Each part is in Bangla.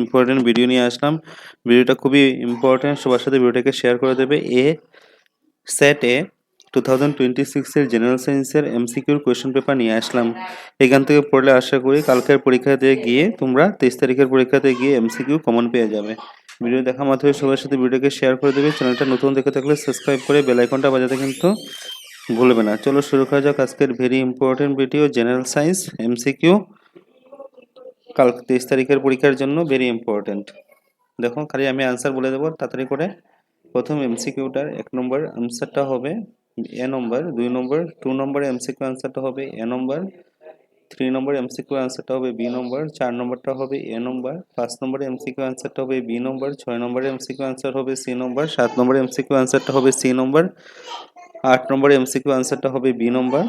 ইম্পর্টেন্ট ভিডিও নিয়ে আসলাম। ভিডিওটা খুবই ইম্পর্টেন্ট, সবার সাথে ভিডিওটাকে শেয়ার করে দেবে। সেট এ 2026 এর জেনারেল সায়েন্সের এমসিকিউর কোয়েশ্চেন পেপার নিয়ে আসলাম। এখান থেকে পড়লে আশা করি কালকের পরীক্ষাতে গিয়ে তোমরা 23 তারিখের পরীক্ষাতে গিয়ে এমসিকিউ কমন পেয়ে যাবে। ভিডিও দেখা মাত্রই সবার সাথে ভিডিওকে শেয়ার করে দেবে। চ্যানেলটা নতুন দেখে থাকলে সাবস্ক্রাইব করে বেল আইকনটা বাজাতে কিন্তু ভুলবে না। চলো শুরু করা যাক আজকের very important video, general science MCQ কাল 23 তারিখের পরীক্ষার জন্য ভেরি ইম্পর্টেন্ট। দেখো খালি আমি আনসার বলে দেবো তাড়াতাড়ি করে। প্রথম এমসিকিউটার 1 নম্বর আনসারটা হবে এ নম্বর, 2 নম্বর 2 নম্বরে এমসিকিউ আনসারটা হবে এ নম্বর, 3 নম্বর এমসিকিউ আনসারটা হবে বি নম্বর, 4 নম্বরটা হবে এ নম্বর, 5 নম্বরে এমসিকিউ আনসারটা হবে বি নম্বর, 6 নম্বরে এমসিকিউ আনসার হবে সি নম্বর, 7 নম্বরে এমসিকিউ আনসারটা হবে সি নম্বর, 8 নম্বরে এমসিকিউ আনসারটা হবে বি নম্বর,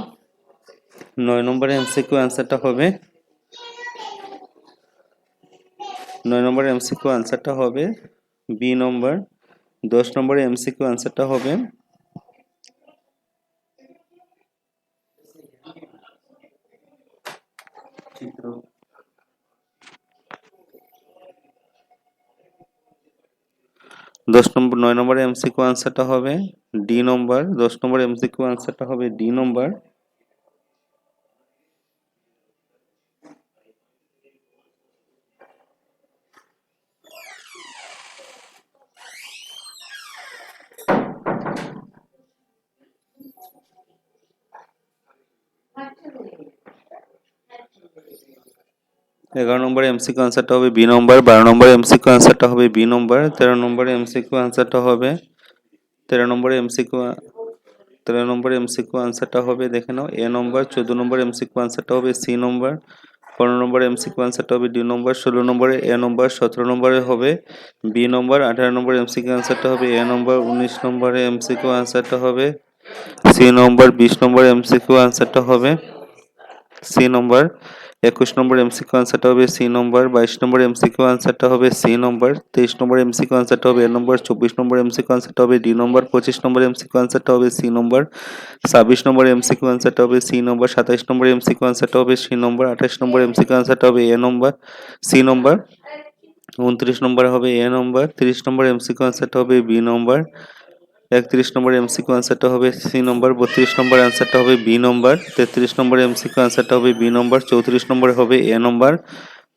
9 নম্বরে এমসিকিউ আনসারটা হবে 9 নম্বরে এমসিকিউ আনসারটা হবে বি নম্বর, 10 নম্বরে এমসিকিউ আনসারটা হবে 9 নম্বরে এমসিকিউ আনসারটা হবে ডি নম্বর, 10 নম্বরে এমসিকিউ আনসারটা হবে ডি নম্বর, 11 নম্বরে এমসিকিউ আনসারটা হবে বি নম্বর, 12 নম্বরে এমসিকিউ আনসারটা হবে বি নম্বর, 13 নম্বরে এমসিকিউ আনসারটা হবে 13 নম্বরে এমসিকিউ আনসারটা হবে দেখে নাও এ নম্বর, 14 নম্বরে এমসিকিউ আনসারটা হবে সি নম্বর, 15 নম্বরে এমসিকিউ আনসারটা হবে ডি নম্বর, 16 নম্বরে এ নম্বর, 17 নম্বরে হবে বি নম্বর, 18 নম্বরে এমসিকিউ আনসারটা হবে এ নম্বর, 19 নম্বরে এমসিকিউ আনসারটা হবে সি নম্বর, 20 নম্বরে এমসিকিউ আনসারটা হবে সি নম্বর, 21 নম্বর এমসিকিউ আনসারটা হবে সি নম্বর, 22 নম্বর এমসিকিউ আনসারটা হবে সি নম্বর, 23 নম্বর এমসিকিউ আনসারটা হবে এ নম্বর, 24 নম্বর এমসিকিউ আনসারটা হবে ডি নম্বর, 25 নম্বর এমসিকিউ আনসারটা হবে সি নম্বর, 26 নম্বর এমসিকিউ আনসারটা হবে সি নম্বর, 27 নম্বর এমসিকিউ আনসারটা হবে সি নম্বর, 28 নম্বর এমসিকিউ আনসারটা হবে এ নম্বর সি নম্বর, 29 নম্বর হবে এ নম্বর, 30 নম্বর এমসিকিউ আনসারটা হবে বি নম্বর, 31 নম্বর এমসিকিউ আনসারটা হবে সি নম্বর, 32 নম্বর আনসারটা হবে বি নম্বর, 33 নম্বর এমসিকিউ আনসারটা হবে বি নম্বর, 34 নম্বর হবে এ নম্বর,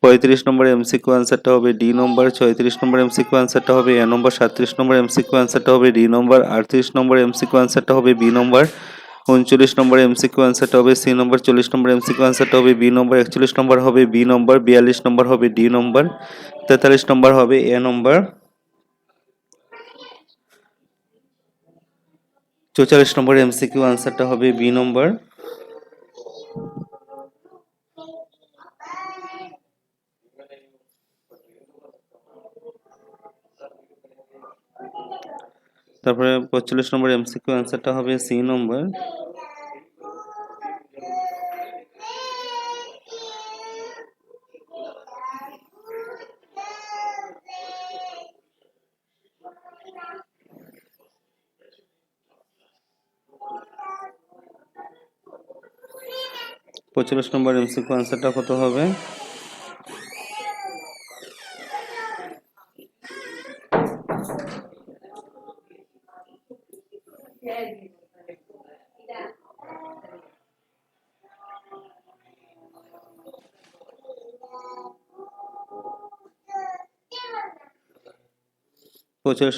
35 নম্বর এমসিকিউ আনসারটা হবে ডি নম্বর, 36 নম্বর এমসিকিউ আনসারটা হবে এ নম্বর, 37 নম্বর এমসিকিউ আনসারটা হবে ডি নম্বর, 38 নম্বর এমসিকিউ আনসারটা হবে বি নম্বর, 39 নম্বর এমসিকিউ আনসারটা হবে সি নম্বর, 40 নম্বর এমসিকিউ আনসারটা হবে বি নম্বর, 41 নম্বর হবে বি নম্বর, 42 নম্বর হবে ডি নম্বর, 43 নম্বর হবে এ নম্বর, 44 নম্বর এমসিকিউ আনসারটা হবে বি নম্বর, তারপরে 45 নম্বর এমসিকিউ আনসারটা হবে সি নম্বর, এমসিকিউ আনসারটা কত হবে?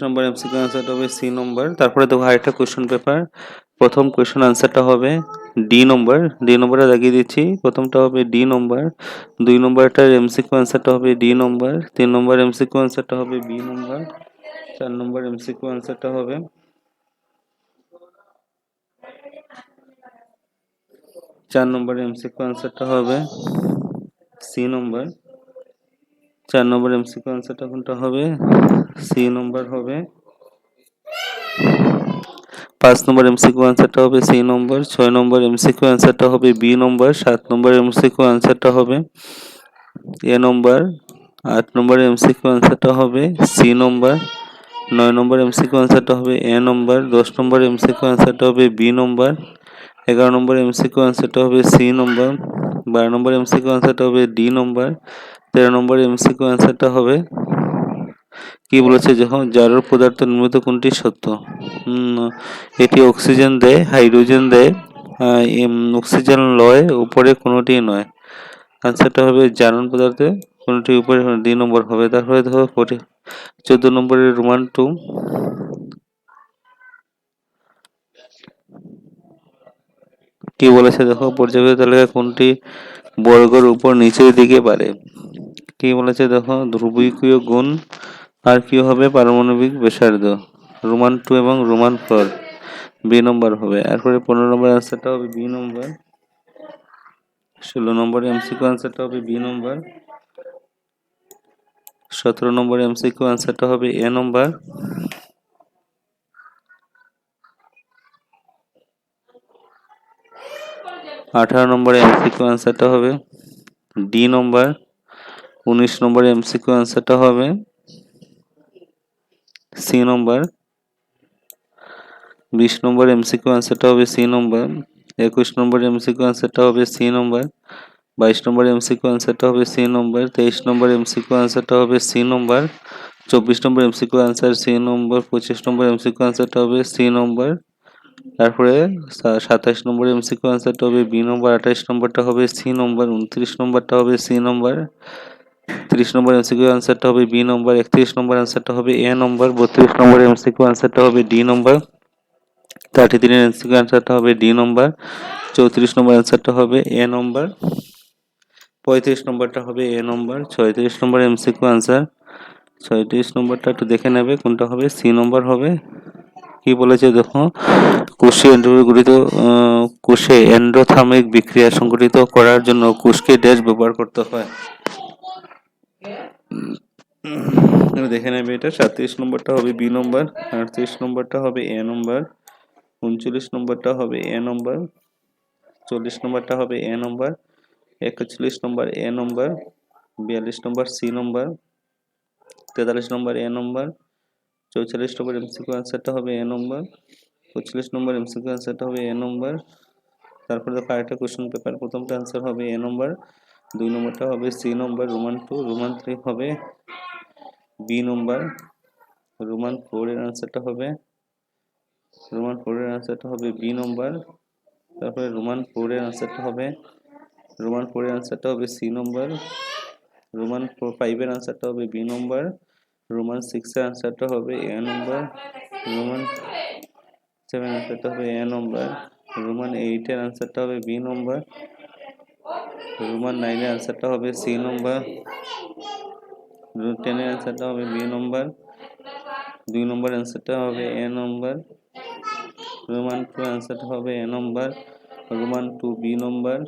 নম্বর এমসিকিউ আনসারটা হবে সি নম্বর। তারপরে দেখো আরেকটা কোশ্চেন পেপার, প্রথম কোশ্চেন আনসারটা হবে ডি নম্বরে লাগিয়ে দিচ্ছি। প্রথমটা হবে ডি নম্বর, 2 নম্বরটার এমসিকিউ আনসারটা হবে ডি নম্বর, 3 নম্বর এমসিকিউ আনসারটা হবে বি নম্বর, 4 নম্বর এমসিকিউ আনসারটা হবে 4 নম্বর এমসিকিউ আনসারটা হবে সি নম্বর, 4 নম্বর এমসিকিউ আনসারটা কোনটা হবে? সি নম্বর হবে। 5 নম্বর এমসিকিউ আনসারটা হবে সি নম্বর, 6 নম্বর এমসিকিউ আনসারটা হবে বি নম্বর, 7 নম্বর এমসিকিউ আনসারটা হবে এ নম্বর, 8 নম্বর এমসিকিউ আনসারটা হবে সি নম্বর, 9 নম্বর এমসিকিউ আনসারটা হবে এ নম্বর, 10 নম্বর এমসিকিউ আনসারটা হবে বি নম্বর, 11 নম্বর এমসিকিউ আনসারটা হবে সি নম্বর, 12 নম্বর এমসিকিউ আনসারটা হবে ডি নম্বর, 13 নম্বর এমসিকিউ অ্যান্সারটা হবে কি বলেছে, যখন জারক পদার্থ নির্মিত কোনটি সত্য? এটি অক্সিজেন দেয়, হাইড্রোজেন দেয়, অক্সিজেন লয়, উপরে কোনোটি নয়। আনসারটা হবে জারণ পদার্থে কোনটি উপরে 2 নম্বর হবে। তারপরে দেখো 14 নম্বরের রোমান 2 কি বলেছে দেখো, পর্যায়ক্রমিক তালিকা কোনটি বর্গের উপর নিচের দিকে পারে? কি বলেছে দেখো, ধ্রুবকীয় গুণ, আর কি হবে পারমাণবিক ব্যাসার্ধ। রোমান 2 এবং রোমান 4 বি নম্বর হবে। এরপরে 15 নম্বর আনসারটা হবে বি নম্বর। 16 নম্বর এমসিকিউ আনসারটা হবে বি নম্বর। 17 নম্বর এমসিকিউ আনসারটা হবে এ নম্বর। 18 নম্বর এমসিকিউ আনসারটা হবে ডি নম্বর। 19 নম্বর এমসিকিউ আনসারটা হবে সি নম্বর। 20 নম্বর এমসিকিউ আনসারটা হবে সি নম্বর। 21 নম্বর এমসিকিউ আনসারটা হবে সি নম্বর। 22 নম্বর এমসিকিউ আনসারটা হবে সি নম্বর। 23 নম্বর এমসিকিউ আনসারটা হবে সি নম্বর। 24 নম্বর এমসিকিউ আনসার সি নম্বর। 25 নম্বর এমসিকিউ আনসারটা হবে সি নম্বর। তারপরে 27 নম্বর এমসিকিউ আনসারটা হবে বি নম্বর। 28 নম্বরটা হবে সি নম্বর। 29 নম্বরটা হবে সি নম্বর। 30 নম্বর এমসিকিউ আনসারটা হবে বি নম্বর। 31 নম্বর আনসারটা হবে এ নম্বর। 32 নম্বর এমসিকিউ আনসারটা হবে ডি নম্বর। 33 এর এমসিকিউ আনসারটা হবে ডি নম্বর। 34 নম্বর আনসারটা হবে এ নম্বর। 35 নম্বরটা হবে এ নম্বর। 36 নম্বর এমসিকিউ আনসার, 36 নম্বরটা একটু দেখে নেবে কোনটা হবে, সি নম্বর হবে। কি বলেছে দেখো, কোষে এন্ডোথার্মিক বিক্রিয়া সংঘটিত করার জন্য কোষকে ড্যাশ ব্যবহার করতে হয়। দেখে নেবে এটা। 37 নম্বরটা হবে বি নম্বর। 38 নম্বরটা হবে এ নম্বর। 39 নম্বরটা হবে এ নম্বর। 40 নম্বরটা হবে এ নম্বর। 41 নম্বর এ নম্বর। 42 নম্বর সি নম্বর। 43 নম্বর এ নম্বর। 44 নম্বর এমসিকিউ আনসারটা হবে এ নম্বর। 45 নম্বর এমসিকিউ আনসারটা হবে এ নম্বর। তারপরে দেখো আরেকটা কোশ্চেন পেপার, প্রথমটা আনসার হবে এ নম্বর, 2 নম্বরটা হবে সি নম্বর, রোমান 2, রোমান 3 হবে বি নম্বর, রোমান 4 এর আনসারটা হবে বি নম্বর। তারপরে রোমান 4 এর আনসারটা হবে সি নম্বর। রোমান 5 এর আনসারটা হবে বি নম্বর। রোমান 6 এর আনসারটা হবে এ নম্বর। রোমান 7 এর আনসারটা হবে এ নম্বর। রোমান 8 এর আনসারটা হবে বি নম্বর। রোমান 9 এর আনসারটা হবে সি নম্বর। 10 এর আনসারটা হবে বি নম্বর। 2 নম্বর আনসারটা হবে এ নম্বর। রোমান 2 আনসারটা হবে এ নম্বর। রোমান 2 বি নম্বর।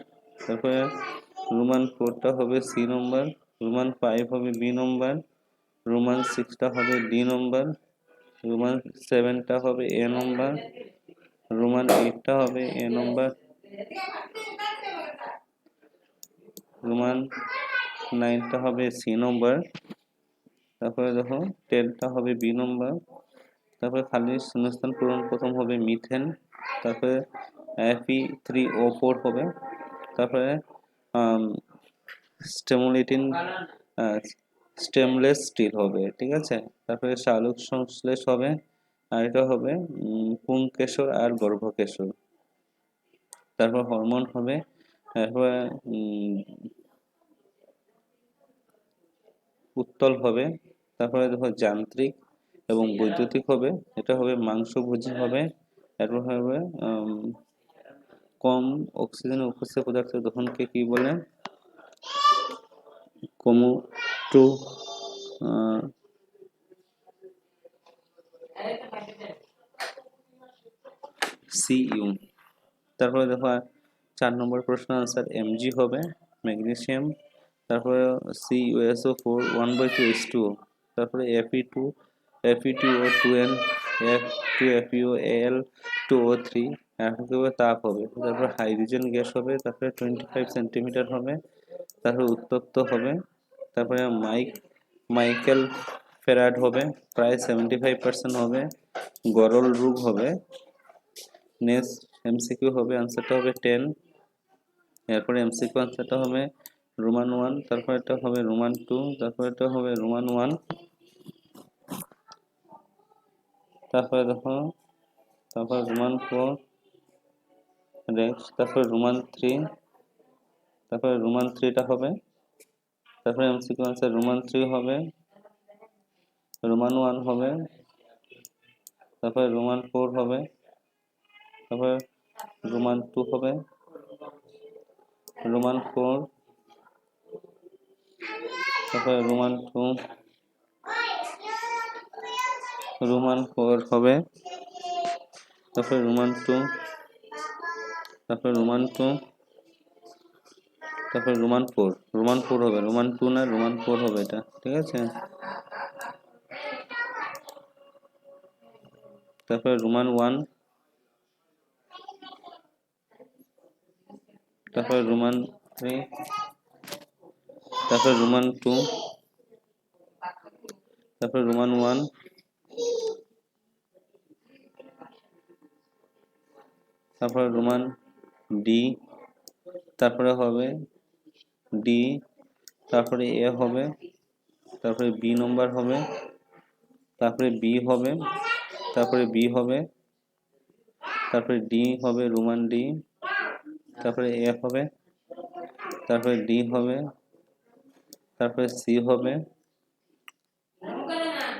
তারপরে রোমান 4টা হবে সি নম্বর। রোমান 5 হবে বি নম্বর। রোমান 6টা হবে ডি নম্বর। রোমান 7টা হবে এ নম্বর। রোমান 8টা হবে এ নম্বর। রোমান 9টা হবে সি নম্বর। তারপরে দেখো 10টা হবে বি নম্বর। তারপরে খালি শূন্যস্থান পূরণ, প্রথম হবে মিথেন। তারপরে Fe3O4 হবে। তারপরে স্টেমুলেটিং স্টেমলেস স্টিল হবে, ঠিক আছে। তারপরে সালোক সংশ্লেষ হবে। আর এটা হবে পুংকেশর আর গর্ভকেশর। তারপর হরমোন হবে। তারপরে উত্তল হবে। তারপরে দেখো যান্ত্রিক এবং বৈদ্যুতিক হবে। এটা হবে মাংসভোজী হবে। এরপর হবে কম অক্সিজেনের উপস্থিত পদার্থ দহনকে কি বলে? কমোটো সিইউ। তারপরে দেখো 4 নম্বর প্রশ্ন আনসার এমজি হবে, ম্যাগনেসিয়াম। তারপরে CuSO4 1/2H2O। তারপরে Fe2O2n F2FeOAl2O3 এককভাবে তাপ হবে। তারপরে হাইড্রোজেন গ্যাস হবে। তারপরে 25 সেন্টিমিটার হবে। তারপরে উত্তপ্ত হবে। তারপরে মাইকেল ফেরাড হবে, প্রায় 75% হবে। গরল রোগ হবে। নেক্সট এমসিকিউ হবে, আনসারটা হবে 10। এরপরে এমসিকিউ আনসারটা হবে রোমান 1, তারপর এটা হবে রোমান 2, তারপর এটা হবে রোমান 1, তারপরে দেখো, তারপর রোমান 4, নেক্সট তারপর রোমান 3, তারপরে রোমান 3টা হবে, তারপরে এমসিকিউ আনসার রোমান 3 হবে, রোমান 1 হবে, তারপরে রোমান 4 হবে, তারপরে রোমান 2 হবে, রোমান 4, তারপরে রোমান 2, রোমান 4 হবে, তারপরে রোমান 2, তারপরে রোমান 2, তারপরে রোমান 4, রোমান 4 হবে, রোমান 2 না রোমান 4 হবে এটা, ঠিক আছে। তারপরে রোমান 1, তারপরে রোমান 3, তারপরে রোমান 2, তারপরে রোমান 1, তারপরে রোমান ডি, তারপরে হবে ডি, তারপরে এ হবে, তারপরে বি নম্বর হবে, তারপরে বি হবে, তারপরে বি হবে, তারপরে ডি হবে রোমান ডি, তারপরে এ হবে, তারপরে ডি হবে, তারপরে সি হবে,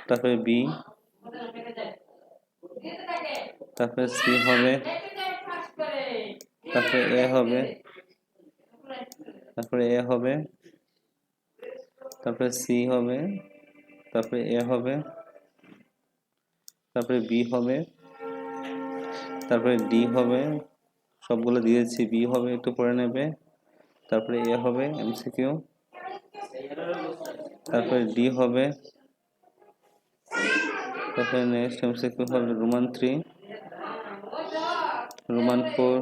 তারপরে বি, তারপরে সি হবে, তারপরে এ হবে, তারপরে এ হবে, তারপরে সি হবে, তারপরে এ হবে, তারপরে বি হবে, তারপরে ডি হবে, সবগুলো দিয়েছি, বি হবে একটু পরে নেবে, তারপরে এ হবে এমসিকিউ, তারপরে ডি হবে, তারপরে নেক্সট এমসিকিউ হবে রোমান 3, রোমান 4,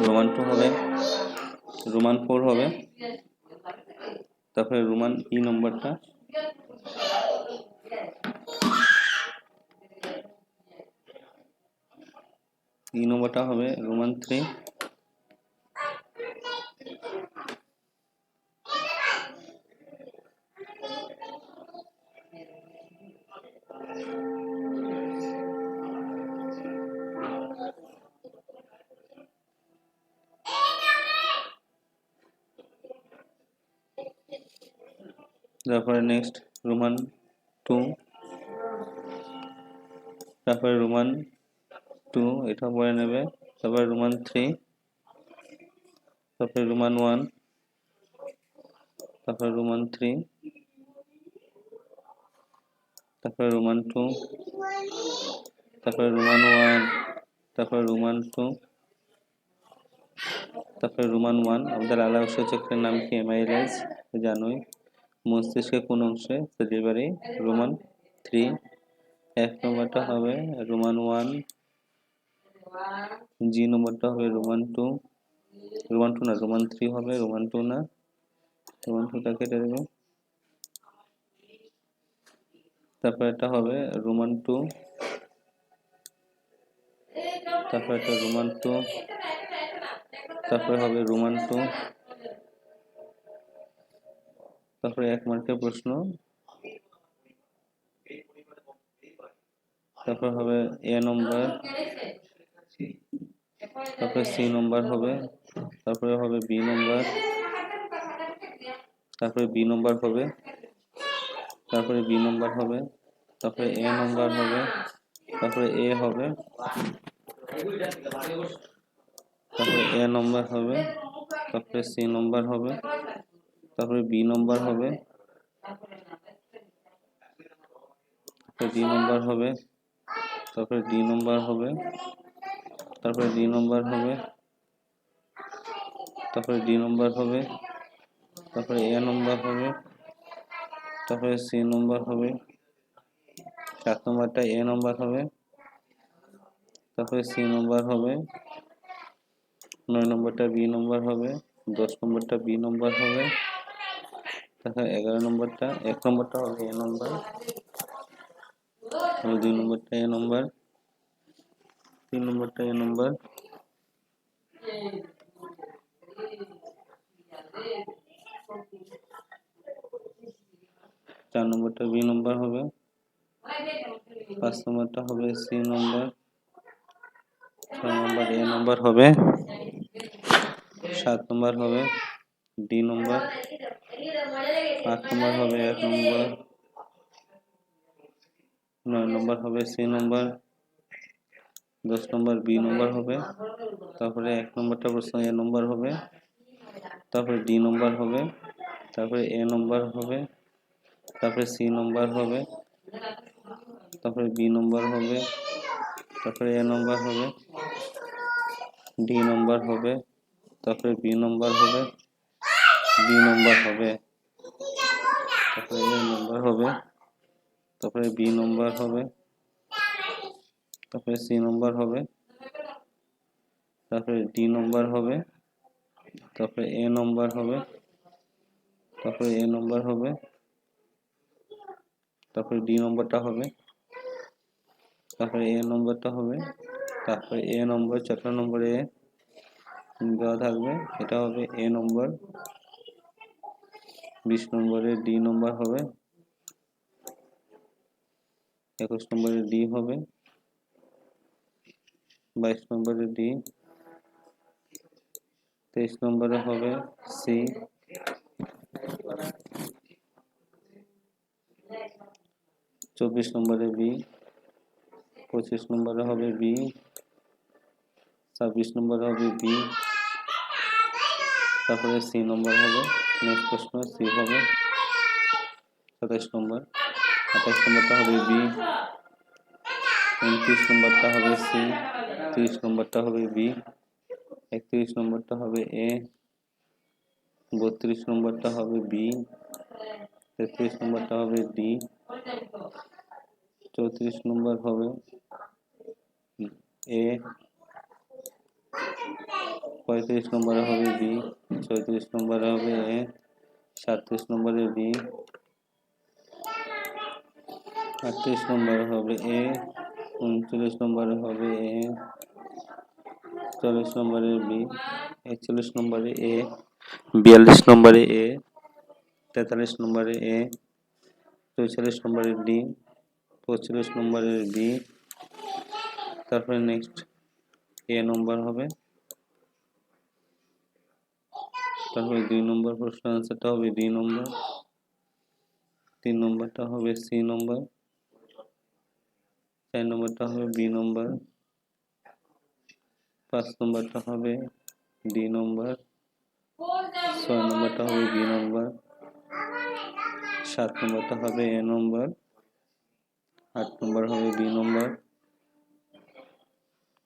রোমান 2 হবে, রোমান 4 হবে, তারপরে রোমান ই নম্বরটা, ই নম্বরটা হবে রোমান 3, তারপরে নেক্সট রোমান 2, তারপরে রোমান 2 এটা পরে নেবে, তারপরে রোমান 3, তারপরে রোমান 1, তারপরে রোমান 3, তারপরে রোমান 2, তারপরে রোমান 1, তারপরে রোমান 2, তারপরে রোমান 1। আমাদের আলাউস্য চক্রের নাম কি? এমাইলেজ, জানোই। মস্তিষ্কের কোন অংশে? সেলিভারি। রোমান 3। এক নম্বরটা হবে রোমান 1, জি নম্বরটা হবে রোমান 2, রোমান 2 না রোমান 3 হবে, রোমান 2 না, রোমান 2টা কেটে দেবে, তারপর এটা হবে রোমান 2, তারপর এটা রোমান 2, তারপরে হবে রোমান 2, তারপরে 1 মার্কের প্রশ্ন, তারপর হবে এ নম্বর, তারপরে সি নম্বর হবে, তারপরে হবে বি নম্বর, তারপরে বি নম্বর হবে, তারপরে বি নম্বর হবে, তারপরে এ নম্বর হবে, তারপরে এ হবে, তারপরে এ নম্বর হবে, তারপরে সি নম্বর হবে, তারপরে বি নম্বর হবে, তারপরে ডি নম্বর হবে, তারপরে ডি নম্বর হবে, তারপরে ডি নম্বর হবে, তারপরে ডি নম্বর হবে, তারপরে এ নম্বর হবে, তারপরে সি নম্বর হবে, 7 নম্বরটা এ নম্বর হবে, তারপরে সি নম্বর হবে, 9 নম্বরটা বি নম্বর হবে, 10 নম্বরটা বি নম্বর হবে, তারপরে 11 নম্বরটা 1 নম্বরটা হবে এ নম্বর, 2 নম্বরটা এ নম্বর, 3 নম্বরটা এ নম্বর, চার নম্বরটা বি নম্বর হবে, 5 নম্বরটা হবে সি নম্বর, 6 নম্বর এ নম্বর হবে, 7 নম্বর হবে ডি নম্বর, 8 নম্বর হবে 1 নম্বর, 9 নম্বর হবে সি নম্বর, 10 নম্বর বি নম্বর হবে, তারপরে 1 নম্বরটা প্রশ্ন এ নম্বর হবে, তারপরে ডি নম্বর হবে, তারপরে এ নম্বর হবে, তারপরে সি নম্বর হবে, তারপরে বি নম্বর হবে, তারপরে এ নম্বর হবে, ডি নম্বর হবে, তারপরে বি নম্বর হবে, বি নম্বর হবে, তারপরে এ নম্বর হবে, তারপরে বি নম্বর হবে, তারপরে সি নম্বর হবে, তারপরে ডি নম্বর হবে, তারপরে এ নম্বর হবে, তারপরে এ নম্বর হবে, তারপরে ডি নম্বরটা হবে, তারপরে এ নম্বরটা হবে, তারপরে এ নম্বর 4 নম্বরে দেওয়া থাকবে, এটা হবে এ নম্বর, 20 নম্বরে ডি নম্বর হবে, 21 নম্বরে ডি হবে, 22 নম্বরে ডি, 23 নম্বরে হবে সি, 24 নম্বরে বি, 25 নম্বরে হবে বি, 26 নম্বরে হবে বি, তারপরে সি নম্বর হবে, নেক্সট প্রশ্ন সি হবে 27 নম্বর, 28 নম্বরটা হবে বি, 29 নম্বরটা হবে সি, 30 নম্বরটা হবে বি, 31 নম্বরটা হবে এ, 32 নম্বরটা হবে বি, 33 নম্বরটা হবে ডি, 34 নম্বর হবে এ, 35 নম্বরে হবে বি, 36 নম্বরে হবে এ, 37 নম্বরে বি, 38 নম্বরে হবে এ, 39 নম্বরে হবে এ, 40 নম্বরে বি, 41 নম্বরে এ, 42 নম্বরে এ, 43 নম্বরে এ, 44 নম্বরে ডি, 45 নম্বরে বি, তারপরে নেক্সট এ নম্বর হবে, তারপরে 2 নম্বর প্রশ্ন আনসারটা হবে ডি নম্বর, 3 নম্বরটা হবে সি নম্বর, 4 নম্বরটা হবে বি নম্বর, 5 নম্বরটা হবে ডি নম্বর, 6 নম্বরটা হবে বি নম্বর, 7 নম্বরটা হবে এ নম্বর, 8 নম্বর হবে বি নম্বর,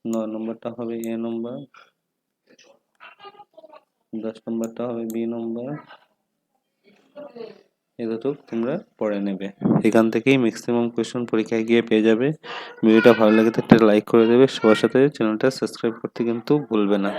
9 নম্বরটা হবে এ নম্বর, 10 নম্বরটা হবে বি নম্বর। এতটুকু তোমরা পড়ে নেবে, এখান থেকেই ম্যাক্সিমাম কোয়েশ্চন পরীক্ষায় গিয়ে পেয়ে যাবে। ভিডিওটা ভালো লাগে তো একটা লাইক করে দেবে, সবার সাথে চ্যানেলটা সাবস্ক্রাইব করতে কিন্তু ভুলবে না।